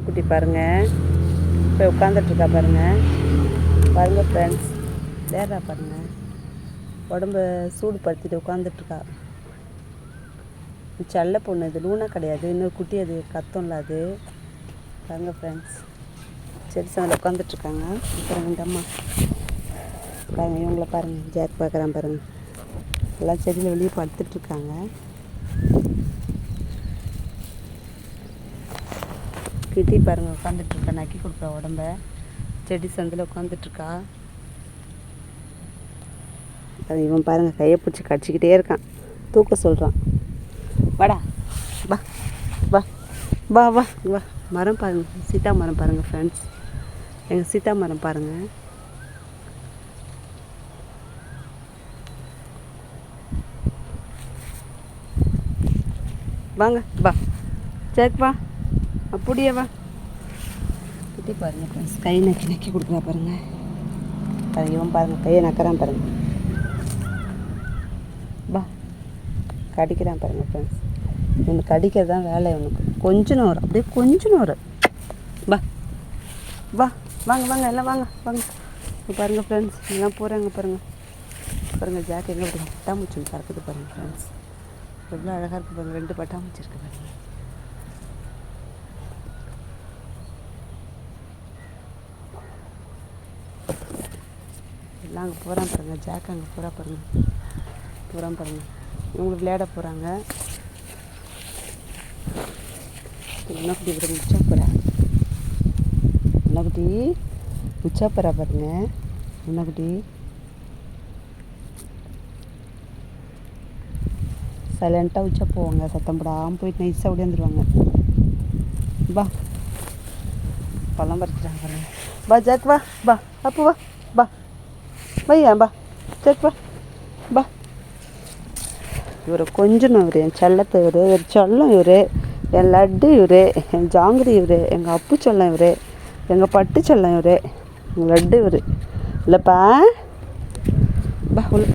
குட்டி பாருங்கள் போய் உட்காந்துட்ருக்கா பாருங்கள். பாருங்கள் ஃப்ரெண்ட்ஸ், வேறா பாருங்கள், உடம்ப சூடு படுத்திட்டு உட்காந்துட்ருக்கா. செல்ல பொண்ணு, இது லூனா கிடையாது, இன்னொரு குட்டி அது கத்தம்ல அது. பாருங்கள் ஃப்ரெண்ட்ஸ், செடி சந்தில் உட்காந்துட்ருக்காங்க. அப்புறம் இந்த அம்மா பாருங்கள், இவங்கள பாருங்கள், ஜாக் பார்க்குறான் பாருங்கள். எல்லாம் செடியில் வெளியே படுத்துட்ருக்காங்க. கிட்டி பாருங்கள் உட்காந்துட்ருக்கா, நக்கி கொடுக்குறா உடம்ப. செடி சந்தில் உட்காந்துட்ருக்கா. அது இவன் பாருங்கள் கையை பிடிச்சி கடிச்சிக்கிட்டே இருக்கான், தூக்க சொல்கிறான். வாடா, வா வா வா வா வா. மரம் பாருங்கள், சீதா மரம் பாருங்கள் ஃப்ரெண்ட்ஸ், எங்கள் சீதா மரம் பாருங்கள். வாங்க வா ஜாக், வா அப்படியே வா. குட்டி பாருங்கள் ஃப்ரெண்ட்ஸ், கை நக்கி நக்கி கொடுக்குறா பாருங்கள். பாருங்க, இவன் பாருங்கள் கையை நக்கிறான் பாருங்கள். வா, கடிக்கிறான் பாருங்கள் ஃப்ரெண்ட்ஸ். இவனுக்கு கடிக்கிறது தான் வேலை. இவனுக்கு கொஞ்சம் வரும், அப்படியே கொஞ்சம் வரும். வா வா, வாங்க வாங்க எல்லாம் வாங்க வாங்க. பாருங்கள் ஃப்ரெண்ட்ஸ், எல்லாம் போகிறாங்க பாருங்கள். பாருங்கள் ஜாக் எங்கே பாருங்கள், பட்டாம்பூச்சி பறக்குது பாருங்கள் ஃப்ரெண்ட்ஸ். எவ்வளோ அழகாக இருக்குது பாருங்கள், 2 பட்டாம்பூச்சி இருக்குது பாருங்கள். எல்லாம் அங்கே போகிறான் பாருங்கள், ஜாக் அங்கே போகிறா பாருங்கள், போகிறான் பாருங்கள். இவங்களுக்கு விளையாட போகிறாங்க. என்ன குட்டி இப்படி முச்சா போகிறா, என்ன குட்டி முச்சா போகிறா பாருங்கள். என்ன குட்டி சைலண்ட்டாக உச்சா போவாங்க, சத்தம் போடாமல் போயிட்டு நைஸாக ஓடியாந்துருவாங்க. வா, பழம் பறிக்கிறாங்க பாருங்க. வா ஜாக், வா வா, அப்போ வா வா வையா, வா ஜாக், வா வா. இவர் கொஞ்சம் இவர் என் செல்லத்தை, இவர் செல்லம், இவர் என் லட்டு, இவர் என் ஜாங்கிரி, இவர் எங்கள் அப்பு செல்லம், இவர் எங்கள் பட்டு செல்லம், இவர் எங்கள் லட்டு, இவர் இல்லைப்பா. வா உள்ள